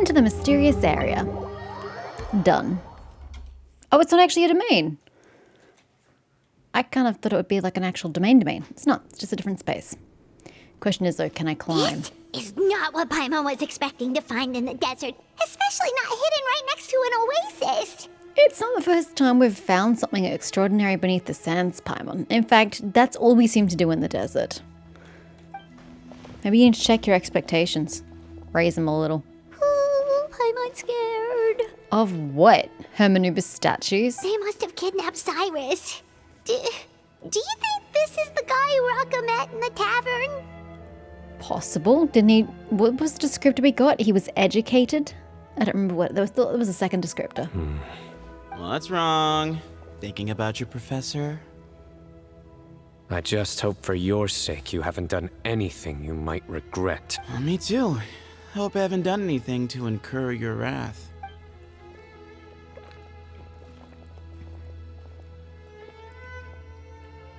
into the mysterious area. Done. Oh, it's not actually a domain. I kind of thought it would be like an actual domain. It's not. It's just a different space. Question is, though, can I climb? This is not what Paimon was expecting to find in the desert, especially not hidden right next to an oasis. It's not the first time we've found something extraordinary beneath the sands, Paimon. In fact, that's all we seem to do in the desert. Maybe you need to check your expectations. Raise them a little. Oh, Paimon's scared. Of what? Hermanubis statues? They must have kidnapped Cyrus. Do you think this is the guy Raka met in the tavern? Possible. Didn't he... What was the descriptor we got? He was educated? I don't remember what... There was a second descriptor. Well, that's wrong. Thinking about your professor? I just hope for your sake you haven't done anything you might regret. Well, me too. I hope I haven't done anything to incur your wrath.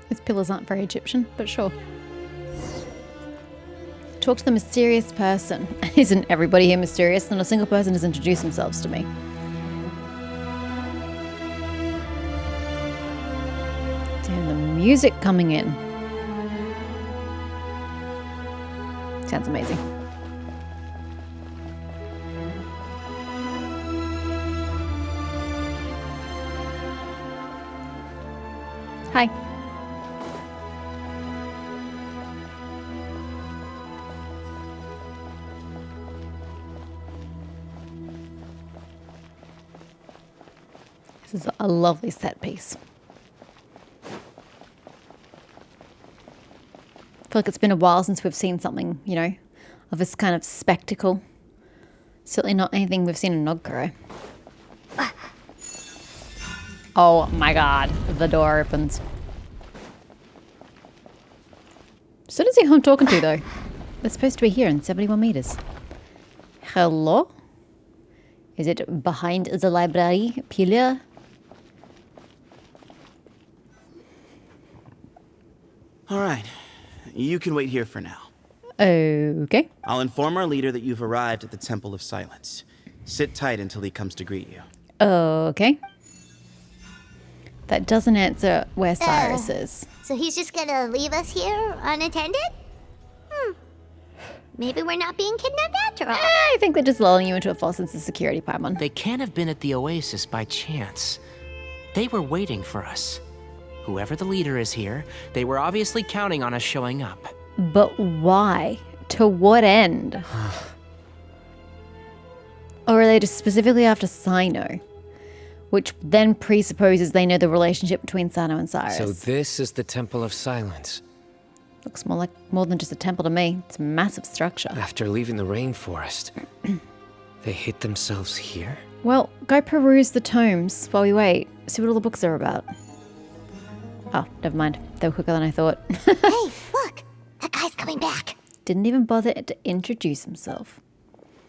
These pillars aren't very Egyptian, but sure. Talk to the mysterious person. Isn't everybody here mysterious? Not a single person has introduced themselves to me. Damn, the music coming in. Sounds amazing. Hi. This is a lovely set piece. I feel like it's been a while since we've seen something, you know, of this kind of spectacle. Certainly not anything we've seen in Nogkaro. Oh my god, the door opens. So does see who I'm talking to, though. They're supposed to be here in 71 meters. Hello? Is it behind the library pillar? All right. You can wait here for now. Okay. I'll inform our leader that you've arrived at the Temple of Silence. Sit tight until he comes to greet you. Okay. That doesn't answer where Cyrus is. So he's just gonna leave us here unattended? Maybe we're not being kidnapped after all. I think they're just lulling you into a false sense of security, Paimon. They can't have been at the oasis by chance. They were waiting for us. Whoever the leader is here, they were obviously counting on us showing up. But why? To what end? Or are they just specifically after Sino? Which then presupposes they know the relationship between Sino and Cyrus. So this is the Temple of Silence. Looks more than just a temple to me. It's a massive structure. After leaving the rainforest, they hid themselves here? Well, go peruse the tomes while we wait. See what all the books are about. Oh, never mind. They were quicker than I thought. Hey, look! That guy's coming back. Didn't even bother to introduce himself.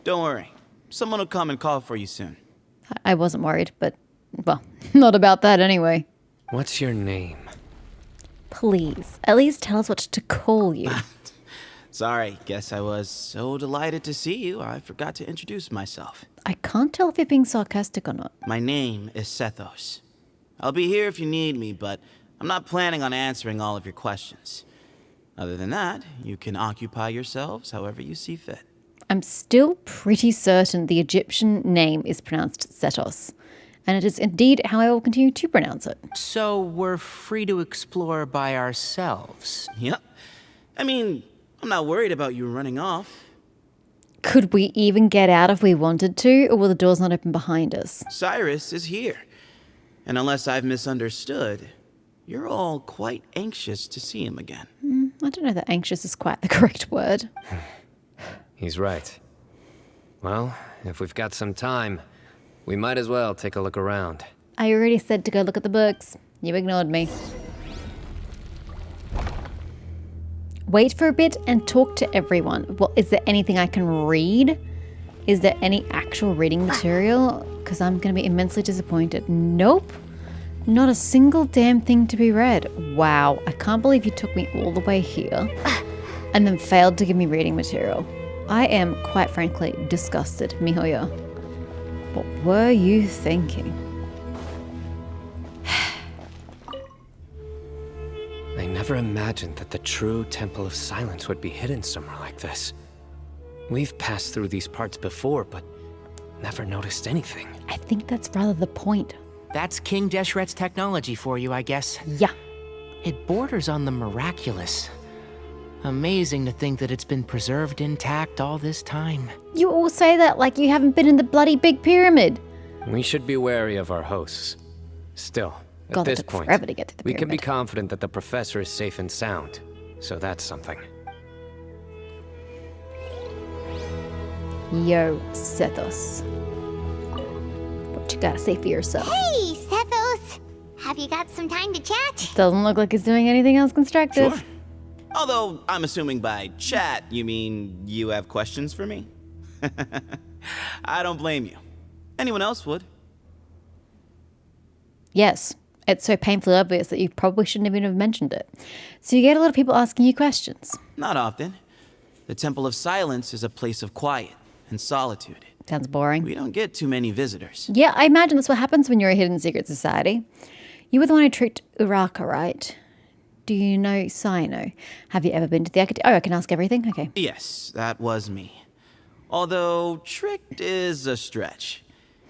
Don't worry. Someone will come and call for you soon. I wasn't worried, but, well, not about that anyway. What's your name? Please, at least tell us what to call you. Sorry, guess I was so delighted to see you, I forgot to introduce myself. I can't tell if you're being sarcastic or not. My name is Sethos. I'll be here if you need me, but I'm not planning on answering all of your questions. Other than that, you can occupy yourselves however you see fit. I'm still pretty certain the Egyptian name is pronounced Setos, and it is indeed how I will continue to pronounce it. So we're free to explore by ourselves. Yep. I mean, I'm not worried about you running off. Could we even get out if we wanted to, or will the doors not open behind us? Cyrus is here. And unless I've misunderstood, you're all quite anxious to see him again. I don't know that anxious is quite the correct word. He's right. Well, if we've got some time, we might as well take a look around. I already said to go look at the books. You ignored me. Wait for a bit and talk to everyone. Well, is there anything I can read? Is there any actual reading material? Because I'm going to be immensely disappointed. Nope. Not a single damn thing to be read. Wow, I can't believe you took me all the way here and then failed to give me reading material. I am, quite frankly, disgusted, Mihoyo. What were you thinking? I never imagined that the true Temple of Silence would be hidden somewhere like this. We've passed through these parts before, but never noticed anything. I think that's rather the point. That's King Deshret's technology for you, I guess. Yeah. It borders on the miraculous. Amazing to think that it's been preserved intact all this time. You all say that like you haven't been in the bloody Big Pyramid. We should be wary of our hosts. Still, at God, that this took point, forever to get to the we can be pyramid. confident that the professor is safe and sound. So that's something. Yo, Sethos. What you gotta say for yourself? Hey, Sethos! Have you got some time to chat? Doesn't look like he's doing anything else constructive. Sure. Although, I'm assuming by chat, you mean you have questions for me? I don't blame you. Anyone else would. Yes, it's so painfully obvious that you probably shouldn't even have mentioned it. So you get a lot of people asking you questions. Not often. The Temple of Silence is a place of quiet and solitude. Sounds boring. We don't get too many visitors. Yeah, I imagine that's what happens when you're a hidden secret society. You were the one who tricked Uraka, right? Do you know Sino? Have you ever been to the academy? Oh, I can ask everything? Okay. Yes, that was me. Although, tricked is a stretch.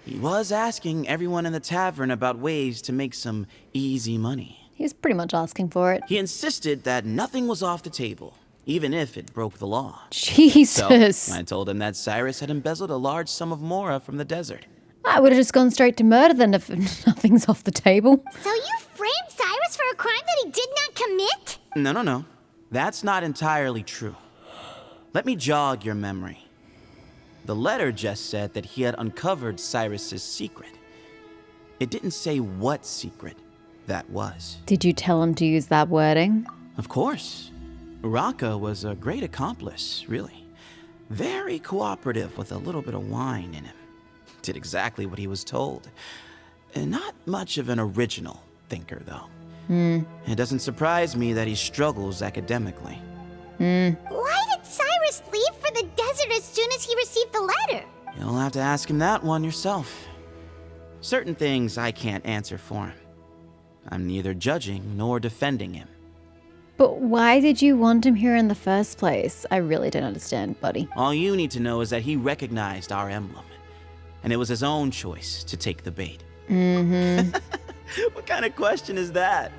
He was asking everyone in the tavern about ways to make some easy money. He was pretty much asking for it. He insisted that nothing was off the table, even if it broke the law. Jesus. So, I told him that Cyrus had embezzled a large sum of mora from the desert. I would have just gone straight to murder then if nothing's off the table. So you framed Cyrus for a crime that he did not commit? No. That's not entirely true. Let me jog your memory. The letter just said that he had uncovered Cyrus's secret. It didn't say what secret that was. Did you tell him to use that wording? Of course. Uraka was a great accomplice, really. Very cooperative with a little bit of wine in him. Did exactly what he was told. And not much of an original thinker, though. It doesn't surprise me that he struggles academically. Why did Cyrus leave for the desert as soon as he received the letter? You'll have to ask him that one yourself. Certain things I can't answer for him. I'm neither judging nor defending him. But why did you want him here in the first place? I really don't understand, buddy. All you need to know is that he recognized our emblem. And it was his own choice to take the bait. What kind of question is that?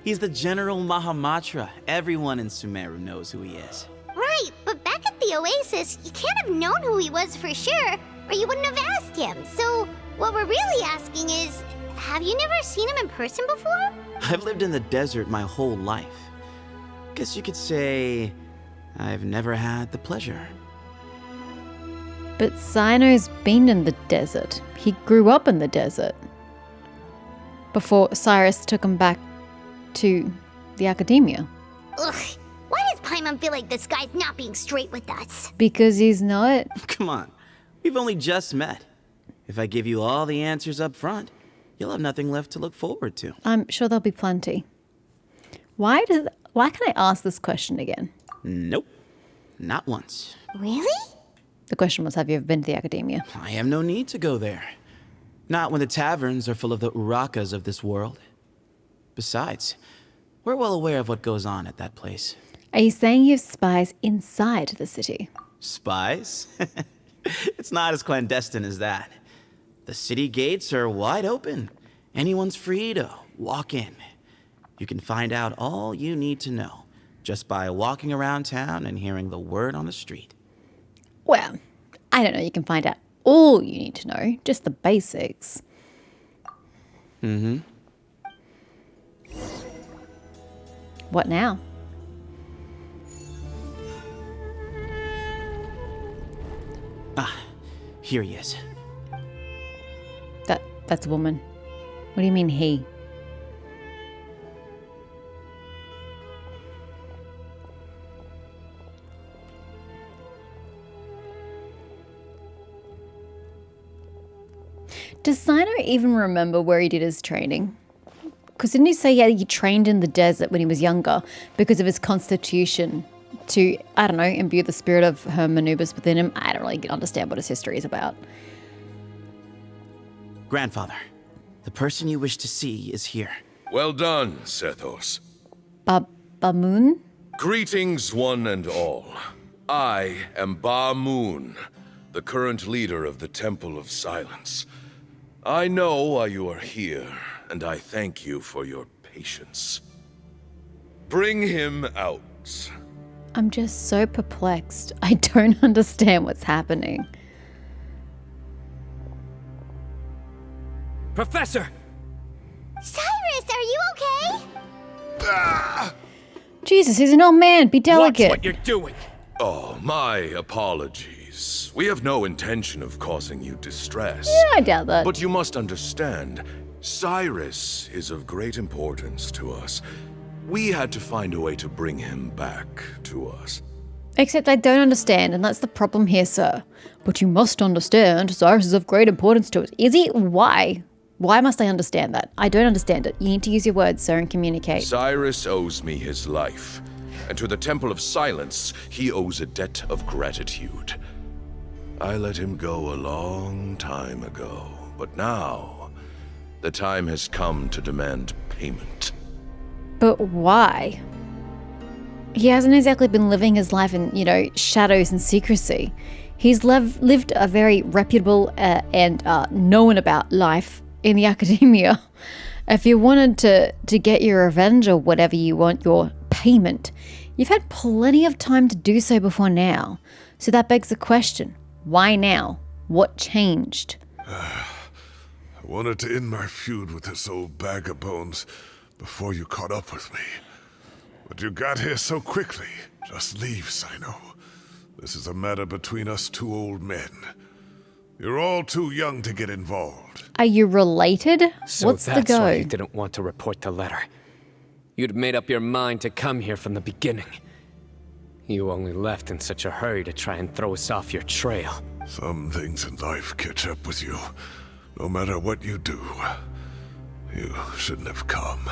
He's the General Mahamatra. Everyone in Sumeru knows who he is. Right, but back at the Oasis, you can't have known who he was for sure, or you wouldn't have asked him. So, what we're really asking is, have you never seen him in person before? I've lived in the desert my whole life. Guess you could say I've never had the pleasure. But Sino's been in the desert. He grew up in the desert. Before Cyrus took him back to the academia. Ugh, why does Paimon feel like this guy's not being straight with us? Because he's not. Come on, we've only just met. If I give you all the answers up front, you'll have nothing left to look forward to. I'm sure there'll be plenty. Why can I ask this question again? Nope, not once. Really? The question was, have you ever been to the academia? I have no need to go there. Not when the taverns are full of the Urakas of this world. Besides, we're well aware of what goes on at that place. Are you saying you have spies inside the city? Spies? It's not as clandestine as that. The city gates are wide open. Anyone's free to walk in. You can find out all you need to know just by walking around town and hearing the word on the street. Well, I don't know. You can find out all you need to know, just the basics. What now? Here he is. That's a woman. What do you mean he? Does Sino even remember where he did his training? Because didn't he say he trained in the desert when he was younger because of his constitution to, I don't know, imbue the spirit of her Manubis within him. I don't really understand what his history is about. Grandfather, the person you wish to see is here. Well done, Sethos. Bamoon? Greetings, one and all. I am Ba Moon, the current leader of the Temple of Silence. I know why you are here, and I thank you for your patience. Bring him out. I'm just so perplexed. I don't understand what's happening. Professor! Cyrus, are you okay? Jesus, he's an old man. Be delicate. Watch what you're doing! Oh, my apologies. We have no intention of causing you distress. I doubt that. But you must understand, Cyrus is of great importance to us. We had to find a way to bring him back to us. Except I don't understand, and that's the problem here, sir. But you must understand, Cyrus is of great importance to us. Is he? Why? Why must I understand that? I don't understand it. You need to use your words, sir, and communicate. Cyrus owes me his life, and to the Temple of Silence, he owes a debt of gratitude. I let him go a long time ago, but now the time has come to demand payment. But why? He hasn't exactly been living his life in, shadows and secrecy. He's lived a very reputable and known about life in the academia. If you wanted to get your revenge or whatever you want, your payment, you've had plenty of time to do so before now. So that begs the question, why now? What changed? I wanted to end my feud with this old bag of bones before you caught up with me. But you got here so quickly. Just leave, Sino. This is a matter between us two old men. You're all too young to get involved. Are you related? So What's the that's go? why you didn't want to report the letter. You'd made up your mind to come here from the beginning. You only left in such a hurry to try and throw us off your trail. Some things in life catch up with you. No matter what you do, you shouldn't have come.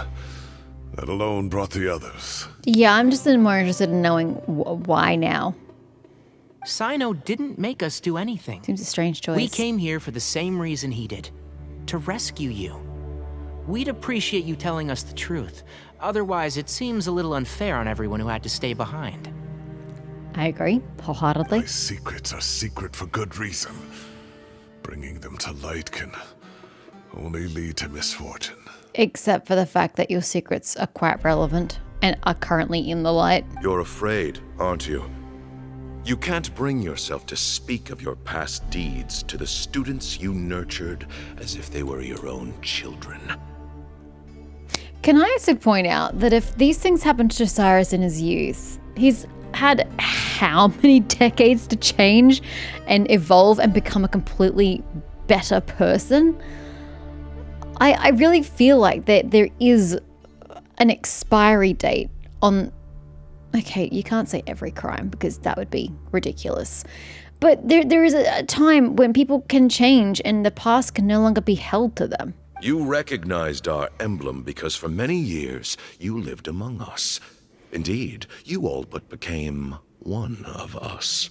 That alone brought the others. Yeah, I'm just more interested in knowing why now. Sino didn't make us do anything. Seems a strange choice. We came here for the same reason he did. To rescue you. We'd appreciate you telling us the truth. Otherwise, it seems a little unfair on everyone who had to stay behind. I agree, wholeheartedly. My secrets are secret for good reason. Bringing them to light can only lead to misfortune. Except for the fact that your secrets are quite relevant and are currently in the light. You're afraid, aren't you? You can't bring yourself to speak of your past deeds to the students you nurtured as if they were your own children. Can I also point out that if these things happened to Cyrus in his youth, he's had how many decades to change and evolve and become a completely better person? I really feel like there is an expiry date on... Okay, you can't say every crime because that would be ridiculous. But there is a time when people can change and the past can no longer be held to them. You recognized our emblem because for many years you lived among us. Indeed, you all but became one of us.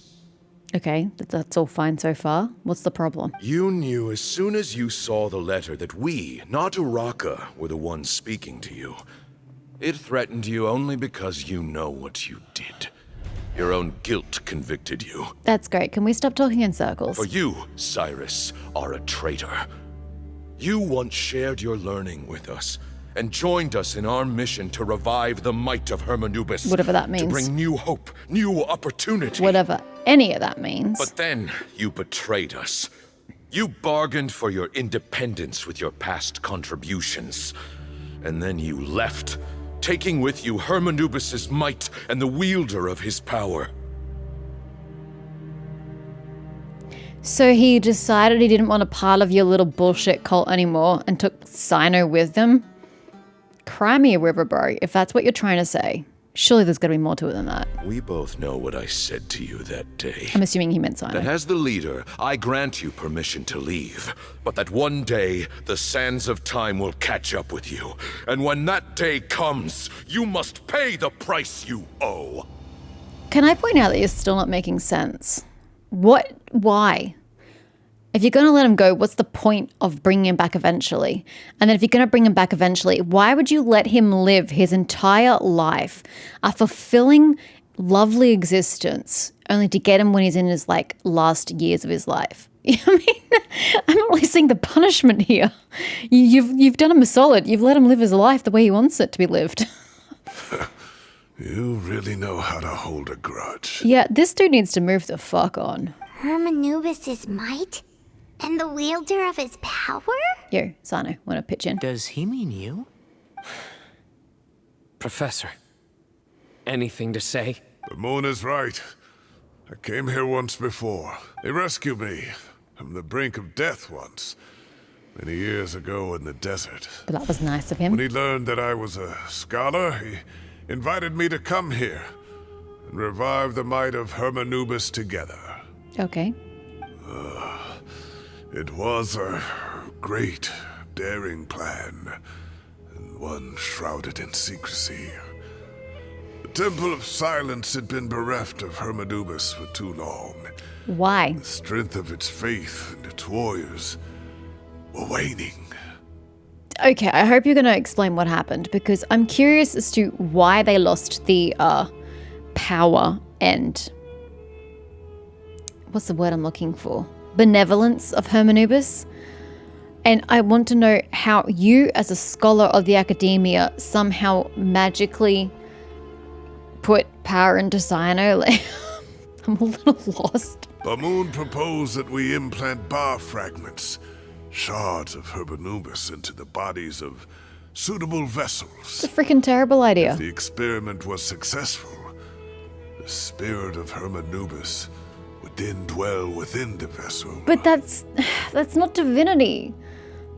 Okay, that's all fine so far. What's the problem? You knew as soon as you saw the letter that we, not Uraka, were the ones speaking to you. It threatened you only because you know what you did. Your own guilt convicted you. That's great. Can we stop talking in circles? For you, Cyrus, are a traitor. You once shared your learning with us and joined us in our mission to revive the might of Hermanubis. Whatever that means. To bring new hope, new opportunity. Whatever any of that means. But then you betrayed us. You bargained for your independence with your past contributions. And then you left, taking with you Hermanubis' might and the wielder of his power. So he decided he didn't want a part of your little bullshit cult anymore and took Sino with them? Cry me a river, bro, if that's what you're trying to say. Surely there's got to be more to it than that. We both know what I said to you that day. I'm assuming he meant Sino. That as the leader, I grant you permission to leave. But that one day, the sands of time will catch up with you. And when that day comes, you must pay the price you owe. Can I point out that you're still not making sense? What? Why? If you're going to let him go, what's the point of bringing him back eventually? And then if you're going to bring him back eventually, why would you let him live his entire life, a fulfilling, lovely existence, only to get him when he's in his like last years of his life? I mean, I'm not really seeing the punishment here. You've done him a solid. You've let him live his life the way he wants it to be lived. You really know how to hold a grudge. Yeah, this dude needs to move the fuck on. Hermanubis' might? And the wielder of his power? Yo, Sano, want to pitch in? Does he mean you? Professor, anything to say? The moon is right. I came here once before. They rescued me from the brink of death once, many years ago in the desert. But that was nice of When him. he learned that I was a scholar, he invited me to come here and revive the might of Hermanubis together. Okay. It was a great, daring plan, and one shrouded in secrecy. The Temple of Silence had been bereft of Hermanubis for too long. Why? The strength of its faith and its warriors were waning. Okay, I hope you're going to explain what happened, because I'm curious as to why they lost the power and... what's the word I'm looking for? Benevolence of Hermanubis. And I want to know how you, as a scholar of the academia, somehow magically put power into Cyano. I'm a little lost. Bamoon proposed that we implant bar fragments, shards of Hermanubis, into the bodies of suitable vessels. It's a freaking terrible idea. If the experiment was successful, the spirit of Hermanubis would then dwell within the vessel. But that's not divinity.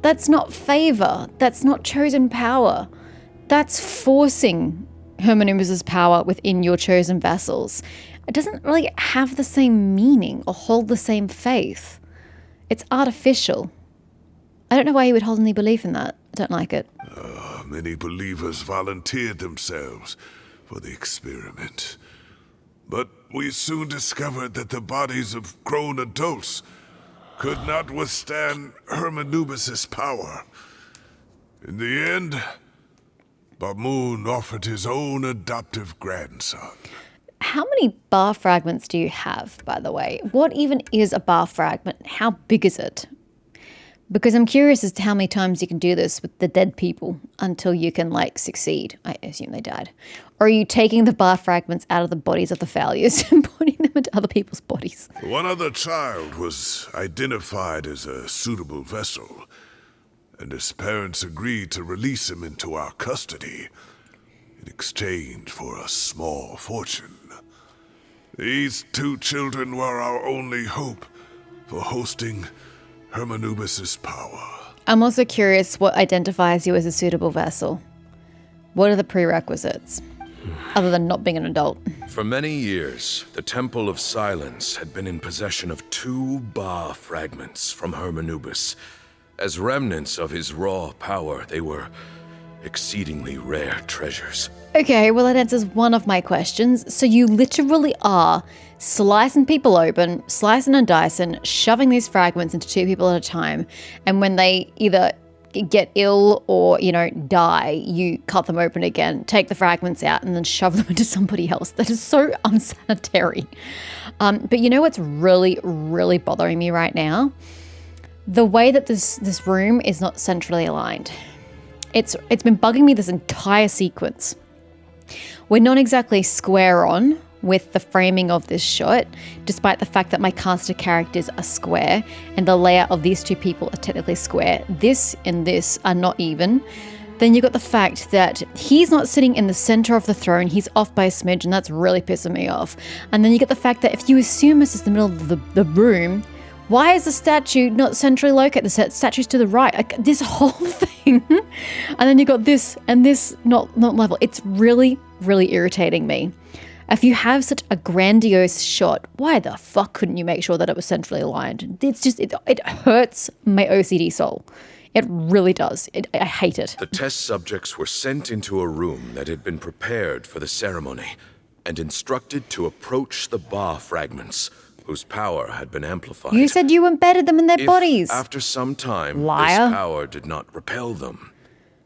That's not favor. That's not chosen power. That's forcing Hermanubis' power within your chosen vessels. It doesn't really have the same meaning or hold the same faith. It's artificial. I don't know why you would hold any belief in that. I don't like it. Many believers volunteered themselves for the experiment. But we soon discovered that the bodies of grown adults could not withstand Hermanubis' power. In the end, Bamoon offered his own adoptive grandson. How many bar fragments do you have, by the way? What even is a bar fragment? How big is it? Because I'm curious as to how many times you can do this with the dead people until you can, like, succeed. I assume they died. Or are you taking the bar fragments out of the bodies of the failures and putting them into other people's bodies? One other child was identified as a suitable vessel, and his parents agreed to release him into our custody in exchange for a small fortune. These two children were our only hope for hosting Hermanubis' power. I'm also curious what identifies you as a suitable vessel. What are the prerequisites, other than not being an adult? For many years, the Temple of Silence had been in possession of 2 Ba fragments from Hermanubis. As remnants of his raw power, they were exceedingly rare treasures. Okay, well that answers one of my questions. So you literally are slicing people open, slicing and dicing, shoving these fragments into 2 people at a time, and when they either get ill or, die, you cut them open again, take the fragments out, and then shove them into somebody else. That is so unsanitary. But you know what's really, really bothering me right now? The way that this room is not centrally aligned. It's been bugging me this entire sequence. We're not exactly square on with the framing of this shot, despite the fact that my caster characters are square and the layout of these 2 people are technically square. This and this are not even. Then you've got the fact that he's not sitting in the center of the throne, he's off by a smidge, and that's really pissing me off. And then you get the fact that if you assume this is the middle of the room, why is the statue not centrally located? The statue's to the right. Like, this whole thing. And then you got this and this not level. It's really, really irritating me. If you have such a grandiose shot, why the fuck couldn't you make sure that it was centrally aligned? It's just, it hurts my OCD soul. It really does. I hate it. The test subjects were sent into a room that had been prepared for the ceremony. and instructed to approach the Ba fragments, whose power had been amplified. You said you embedded them in their If, bodies. after some time, Liar. this power did not repel them,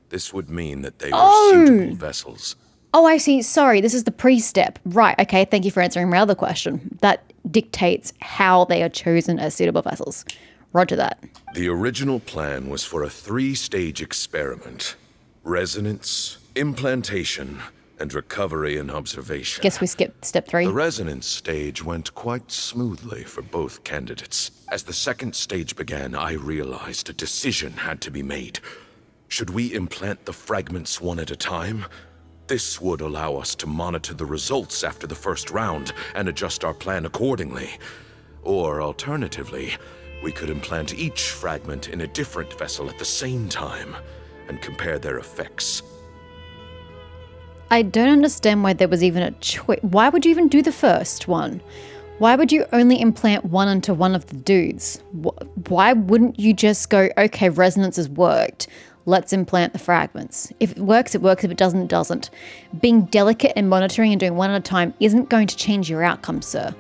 this would mean that they were suitable vessels. Oh, I see. Sorry, this is the pre-step. Right, okay, thank you for answering my other question. That dictates how they are chosen as suitable vessels. Roger that. The original plan was for a 3-stage experiment: resonance, implantation, and recovery and observation. Guess we skipped step 3. The resonance stage went quite smoothly for both candidates. As the second stage began, I realized a decision had to be made. Should we implant the fragments one at a time? This would allow us to monitor the results after the first round and adjust our plan accordingly. Or alternatively, we could implant each fragment in a different vessel at the same time and compare their effects. I don't understand why there was even a choice. Why would you even do the first one? Why would you only implant one into one of the dudes? Why wouldn't you just go, okay, resonance has worked. Let's implant the fragments. If it works, it works. If it doesn't, it doesn't. Being delicate and monitoring and doing one at a time isn't going to change your outcome, sir.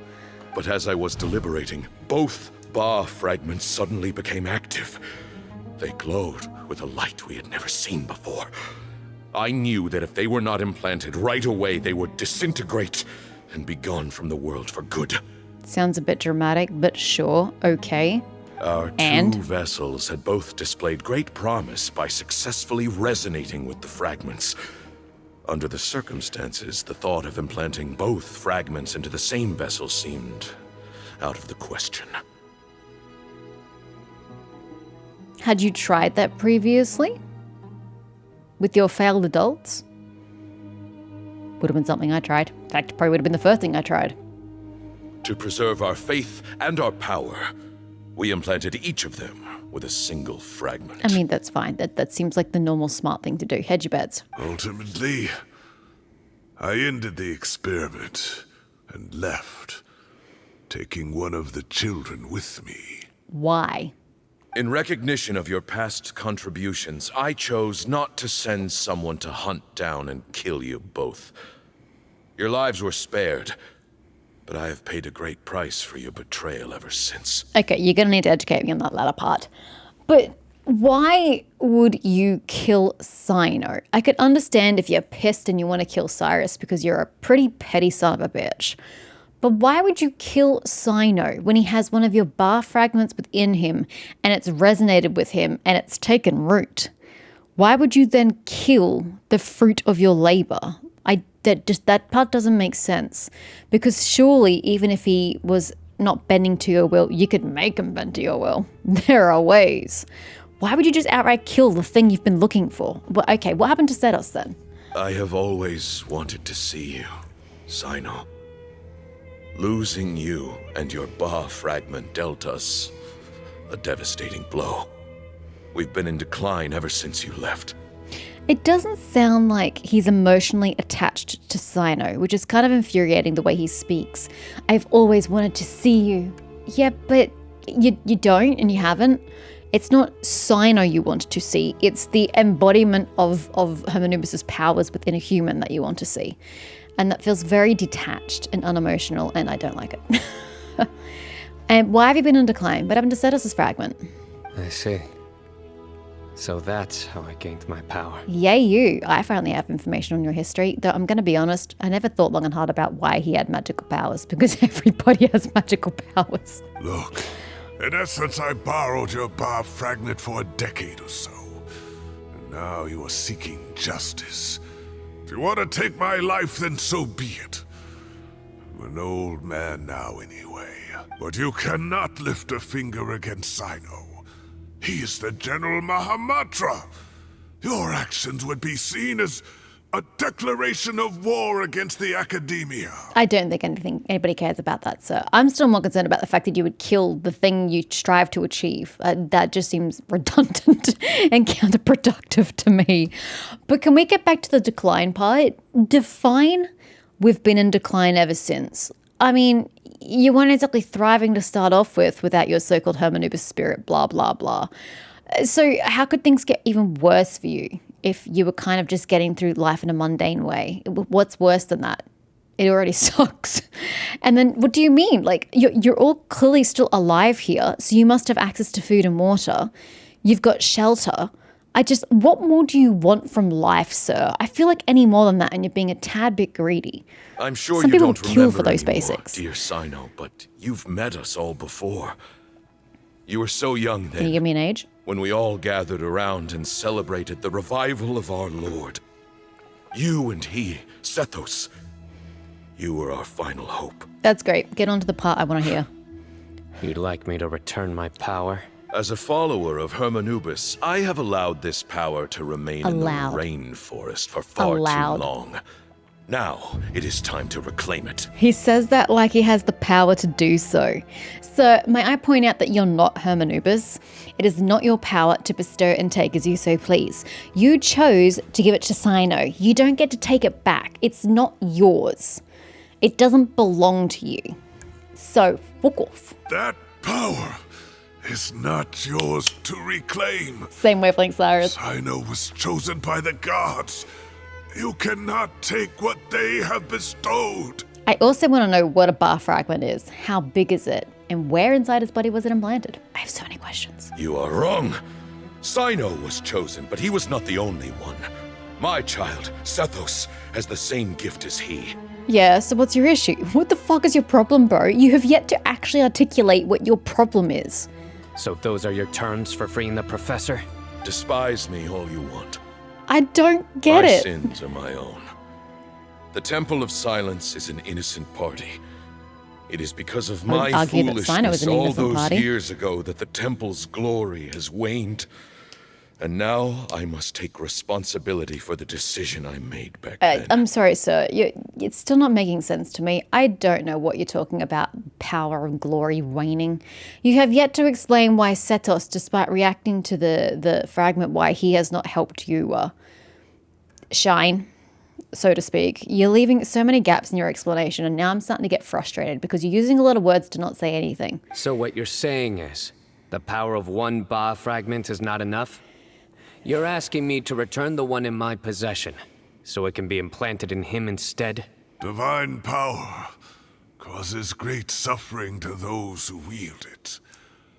But as I was deliberating, both Ba fragments suddenly became active. They glowed with a light we had never seen before. I knew that if they were not implanted right away, they would disintegrate and be gone from the world for good. Sounds a bit dramatic, but sure, okay. Our And? two vessels had both displayed great promise by successfully resonating with the fragments. Under the circumstances, the thought of implanting both fragments into the same vessel seemed out of the question. Had you tried that previously? With your failed adults? Would have been something I tried. In fact, probably would have been the first thing I tried. To preserve our faith and our power, we implanted each of them with a single fragment. I mean, that's fine. That seems like the normal smart thing to do. Hedge your bets. Ultimately, I ended the experiment and left, taking one of the children with me. Why? In recognition of your past contributions, I chose not to send someone to hunt down and kill you both. Your lives were spared, but I have paid a great price for your betrayal ever since. Okay, you're going to need to educate me on that latter part. But why would you kill Cyno? I could understand if you're pissed and you want to kill Cyrus because you're a pretty petty son of a bitch. But why would you kill Cyno when he has one of your bar fragments within him and it's resonated with him and it's taken root? Why would you then kill the fruit of your labor? That part doesn't make sense. Because surely even if he was not bending to your will, you could make him bend to your will. There are ways. Why would you just outright kill the thing you've been looking for? Well, okay, what happened to Setos then? I have always wanted to see you, Cyno. Losing you and your Ba fragment dealt us a devastating blow. We've been in decline ever since you left. It doesn't sound like he's emotionally attached to Cyno, which is kind of infuriating the way he speaks. I've always wanted to see you. Yeah, but you don't and you haven't. It's not Cyno you want to see. It's the embodiment of Hermanubis' powers within a human that you want to see. And that feels very detached and unemotional, and I don't like it. And why have you been in decline? What happened to Setos' fragment? I see. So that's how I gained my power. Yay you. I finally have information on your history, though I'm going to be honest, I never thought long and hard about why he had magical powers, because everybody has magical powers. Look, in essence, I borrowed your Ba fragment for a decade or so. And now you are seeking justice. If you want to take my life, then so be it. I'm an old man now anyway. But you cannot lift a finger against Cyno. He is the General Mahamatra. Your actions would be seen as a declaration of war against the Academia. I don't think anybody cares about that, sir. I'm still more concerned about the fact that you would kill the thing you strive to achieve. That just seems redundant and counterproductive to me. But can we get back to the decline part? Define we've been in decline ever since. I mean, you weren't exactly thriving to start off with without your so-called Hermanubis spirit, blah, blah, blah. So how could things get even worse for you if you were kind of just getting through life in a mundane way? What's worse than that? It already sucks. And then what do you mean? Like, you're all clearly still alive here, so you must have access to food and water. You've got shelter. What more do you want from life, sir? I feel like any more than that, and you're being a tad bit greedy. I'm sure Some you people don't kill remember for those anymore, basics. dear Sino, but you've met us all before. You were so young Can you then, give me an age? when we all gathered around and celebrated the revival of our Lord. You and he, Sethos, you were our final hope. That's great. Get on to the part I want to hear. You'd like me to return my power? As a follower of Hermanubis, I have allowed this power to remain in the rainforest for far too long. Now, it is time to reclaim it. He says that like he has the power to do so. So, may I point out that you're not Hermanubis? It is not your power to bestow and take as you so please. You chose to give it to Sino. You don't get to take it back. It's not yours. It doesn't belong to you. So, fuck off. That power is not yours to reclaim. Same wavelength, Cyrus. Sino was chosen by the gods. You cannot take what they have bestowed. I also want to know what a bar fragment is. How big is it? And where inside his body was it implanted? I have so many questions. You are wrong. Sino was chosen, but he was not the only one. My child, Sethos, has the same gift as he. Yeah, so what's your issue? What the fuck is your problem, bro? You have yet to actually articulate what your problem is. So those are your terms for freeing the professor? Despise me all you want. I don't get My it. sins are my own. The Temple of Silence is an innocent party. It is because of my argue that Sino is foolishness an all innocent those party. years ago that the Temple's glory has waned. And now I must take responsibility for the decision I made back then. I'm sorry, sir. It's still not making sense to me. I don't know what you're talking about, power and glory waning. You have yet to explain why Sethos, despite reacting to the fragment, why he has not helped you shine, so to speak. You're leaving so many gaps in your explanation, and now I'm starting to get frustrated because you're using a lot of words to not say anything. So what you're saying is, the power of one Ba fragment is not enough? You're asking me to return the one in my possession, so it can be implanted in him instead? Divine power causes great suffering to those who wield it.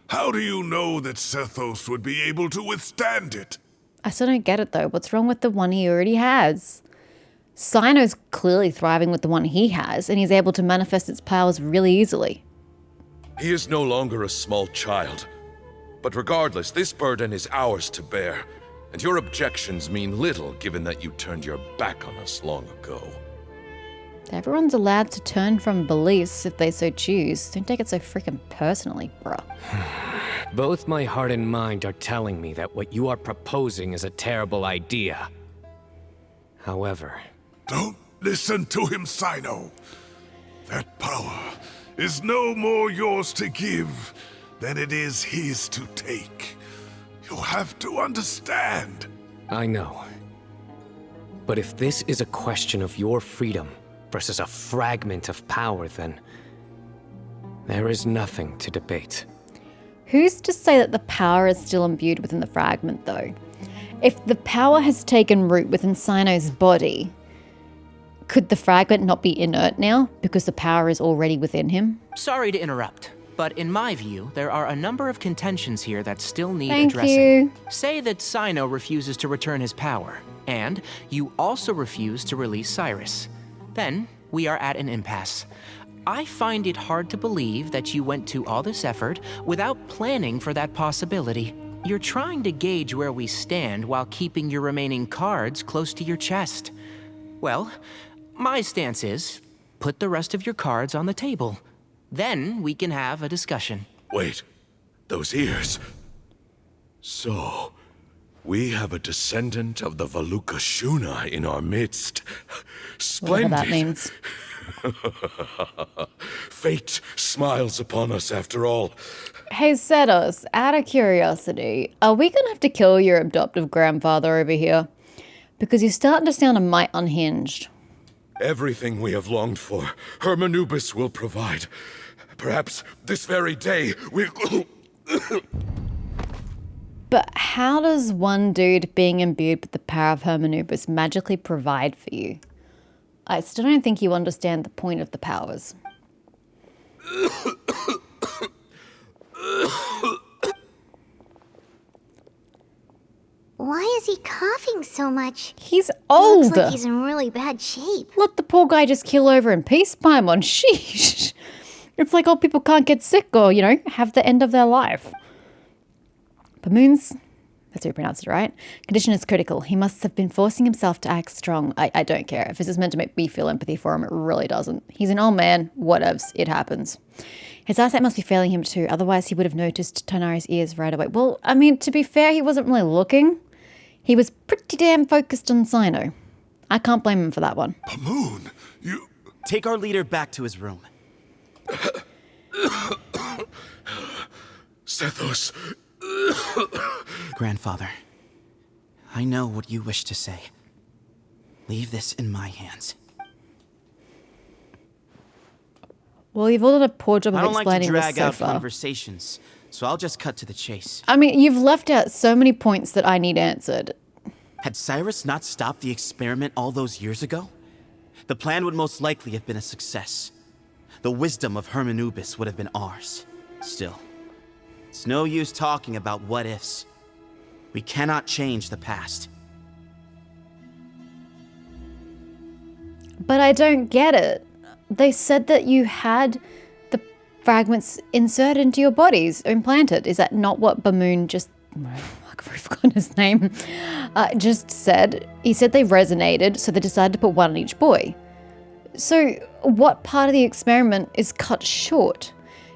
How do you know that Sethos would be able to withstand it? I still don't get it, though. What's wrong with the one he already has? Sino's clearly thriving with the one he has, and he's able to manifest its powers really easily. He is no longer a small child. But regardless, this burden is ours to bear. And your objections mean little given that you turned your back on us long ago. Everyone's allowed to turn from beliefs if they so choose. Don't take it so freaking personally, bruh. Both my heart and mind are telling me that what you are proposing is a terrible idea. However... Don't listen to him, Sino. That power is no more yours to give than it is his to take. You have to understand. I know. But if this is a question of your freedom versus a fragment of power, then there is nothing to debate. Who's to say that the power is still imbued within the fragment, though? If the power has taken root within Sino's body, could the fragment not be inert now because the power is already within him? Sorry to interrupt, but in my view, there are a number of contentions here that still need Thank addressing. you. Say that Sino refuses to return his power, and you also refuse to release Cyrus. Then, we are at an impasse. I find it hard to believe that you went to all this effort without planning for that possibility. You're trying to gauge where we stand while keeping your remaining cards close to your chest. Well, my stance is, put the rest of your cards on the table. Then we can have a discussion. Wait, those ears. So, we have a descendant of the Valukashuna in our midst. Splendid. Whatever that means. Fate smiles upon us after all. Hey, Setos, out of curiosity, are we gonna have to kill your adoptive grandfather over here? Because you're starting to sound a mite unhinged. Everything we have longed for, Hermanubis will provide. Perhaps this very day we'll... But how does one dude being imbued with the power of Hermanubis magically provide for you? I still don't think you understand the point of the powers. Why is he coughing so much? He's old. Looks like he's in really bad shape. Let the poor guy just kill over in peace, Paimon. Sheesh. It's like old people can't get sick or, you know, have the end of their life. Bamoon's, that's how you pronounce it, right? Condition is critical. He must have been forcing himself to act strong. I don't care. If this is meant to make me feel empathy for him, it really doesn't. He's an old man. Whatevs. It happens. His eyesight must be failing him too. Otherwise, he would have noticed Tonari's ears right away. Well, I mean, to be fair, he wasn't really looking. He was pretty damn focused on Sino. I can't blame him for that one. Bamoon, you... Take our leader back to his room. Sethos. Grandfather, I know what you wish to say. Leave this in my hands. Well, you've all done a poor job I of don't like to explaining this drag so out far. conversations, so I'll just cut to the chase. I mean, you've left out so many points that I need answered. Had Cyrus not stopped the experiment all those years ago, the plan would most likely have been a success. The wisdom of Hermanubis would have been ours. Still, it's no use talking about what ifs. We cannot change the past. But I don't get it. They said that you had the fragments inserted into your bodies, implanted. Is that not what Bamoon just... I've forgotten his name. Just said. He said they resonated, so they decided to put one on each boy. So what part of the experiment is cut short?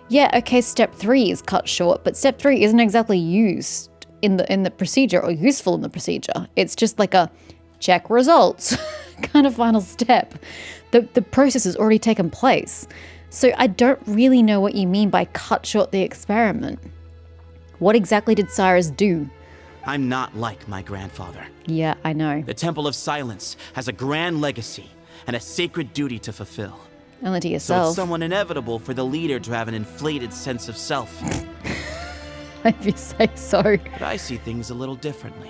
Yeah, okay, step 3 is cut short, but step 3 isn't exactly used in the procedure or useful in the procedure. It's just like a check results kind of final step. The process has already taken place. So I don't really know what you mean by cut short the experiment. What exactly did Cyrus do? I'm not like my grandfather. Yeah, I know. The Temple of Silence has a grand legacy and a sacred duty to fulfill. Only to So yourself. it's somewhat inevitable for the leader to have an inflated sense of self. If you say so. But I see things a little differently.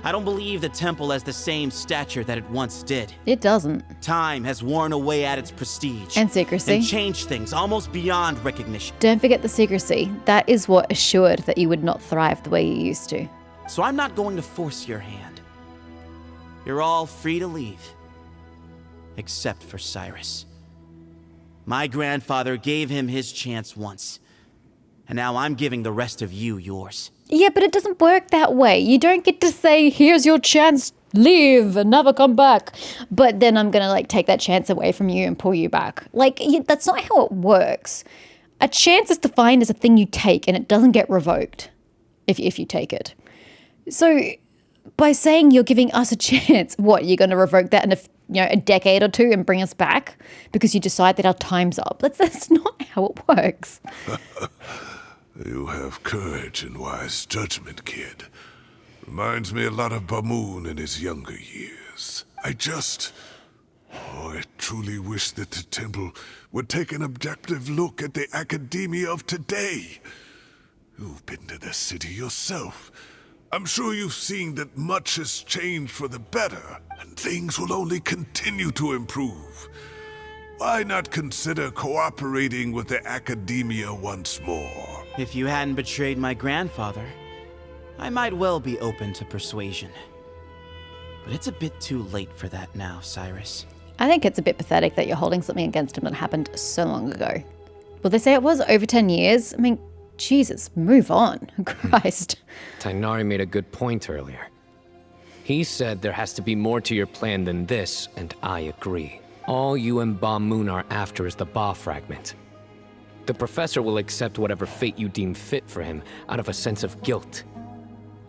I don't believe the temple has the same stature that it once did. It doesn't. Time has worn away at its prestige. And secrecy. And changed things almost beyond recognition. Don't forget the secrecy. That is what assured that you would not thrive the way you used to. So I'm not going to force your hand. You're all free to leave. Except for Cyrus. My grandfather gave him his chance once. And now I'm giving the rest of you yours. Yeah, but it doesn't work that way. You don't get to say, here's your chance, leave and never come back. But then I'm going to like take that chance away from you and pull you back. Like, that's not how it works. A chance is defined as a thing you take and it doesn't get revoked if you take it. So by saying you're giving us a chance, what, you're going to revoke that in a decade or two and bring us back because you decide that our time's up? That's not how it works. You have courage and wise judgment, kid. Reminds me a lot of Bamoon in his younger years. I truly wish that the temple would take an objective look at the academia of today. You've been to the city yourself. I'm sure you've seen that much has changed for the better, and things will only continue to improve. Why not consider cooperating with the academia once more? If you hadn't betrayed my grandfather, I might well be open to persuasion. But it's a bit too late for that now, Cyrus. I think it's a bit pathetic that you're holding something against him that happened so long ago. Well, they say it was over 10 years. I mean, Jesus, move on. Christ. Tainari made a good point earlier. He said there has to be more to your plan than this, and I agree. All you and Ba Moon are after is the Ba fragment. The professor will accept whatever fate you deem fit for him out of a sense of guilt.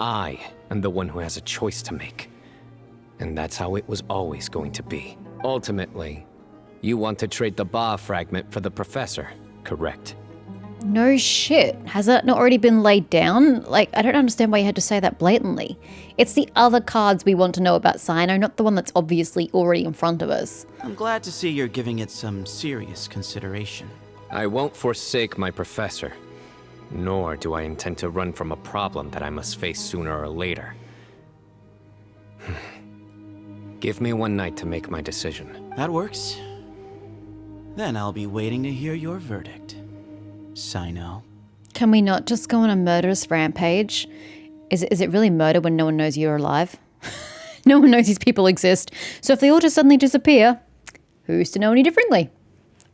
I am the one who has a choice to make. And that's how it was always going to be. Ultimately, you want to trade the Ba fragment for the professor, correct? No shit. Has that not already been laid down? Like, I don't understand why you had to say that blatantly. It's the other cards we want to know about Sino, not the one that's obviously already in front of us. I'm glad to see you're giving it some serious consideration. I won't forsake my professor, nor do I intend to run from a problem that I must face sooner or later. Give me one night to make my decision. That works. Then I'll be waiting to hear your verdict. Sino. Can we not just go on a murderous rampage? Is it really murder when no one knows you're alive? No one knows these people exist. So if they all just suddenly disappear, who's to know any differently?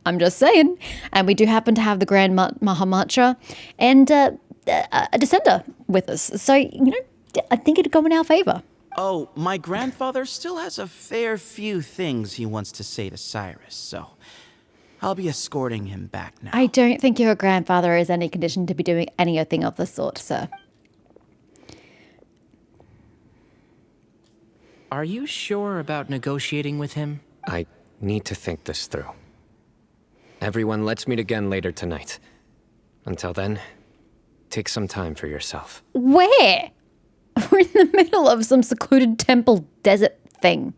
I'm just saying. And we do happen to have the Grand Mahamacha and a Descender with us. So, I think it'd go in our favor. Oh, my grandfather still has a fair few things he wants to say to Cyrus, so I'll be escorting him back now. I don't think your grandfather is any condition to be doing anything of the sort, sir. Are you sure about negotiating with him? I need to think this through. Everyone, let's meet again later tonight. Until then, take some time for yourself. Where? We're in the middle of some secluded temple desert thing.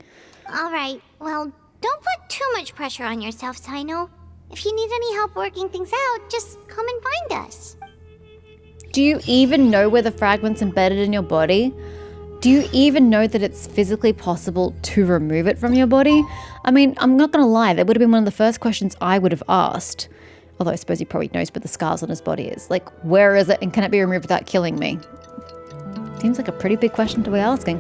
Alright, well, don't put too much pressure on yourself, Sino. If you need any help working things out, just come and find us. Do you even know where the fragment's embedded in your body? Do you even know that it's physically possible to remove it from your body? I mean, I'm not gonna lie, that would have been one of the first questions I would have asked. Although I suppose he probably knows where the scars on his body is. Like, where is it and can it be removed without killing me? Seems like a pretty big question to be asking.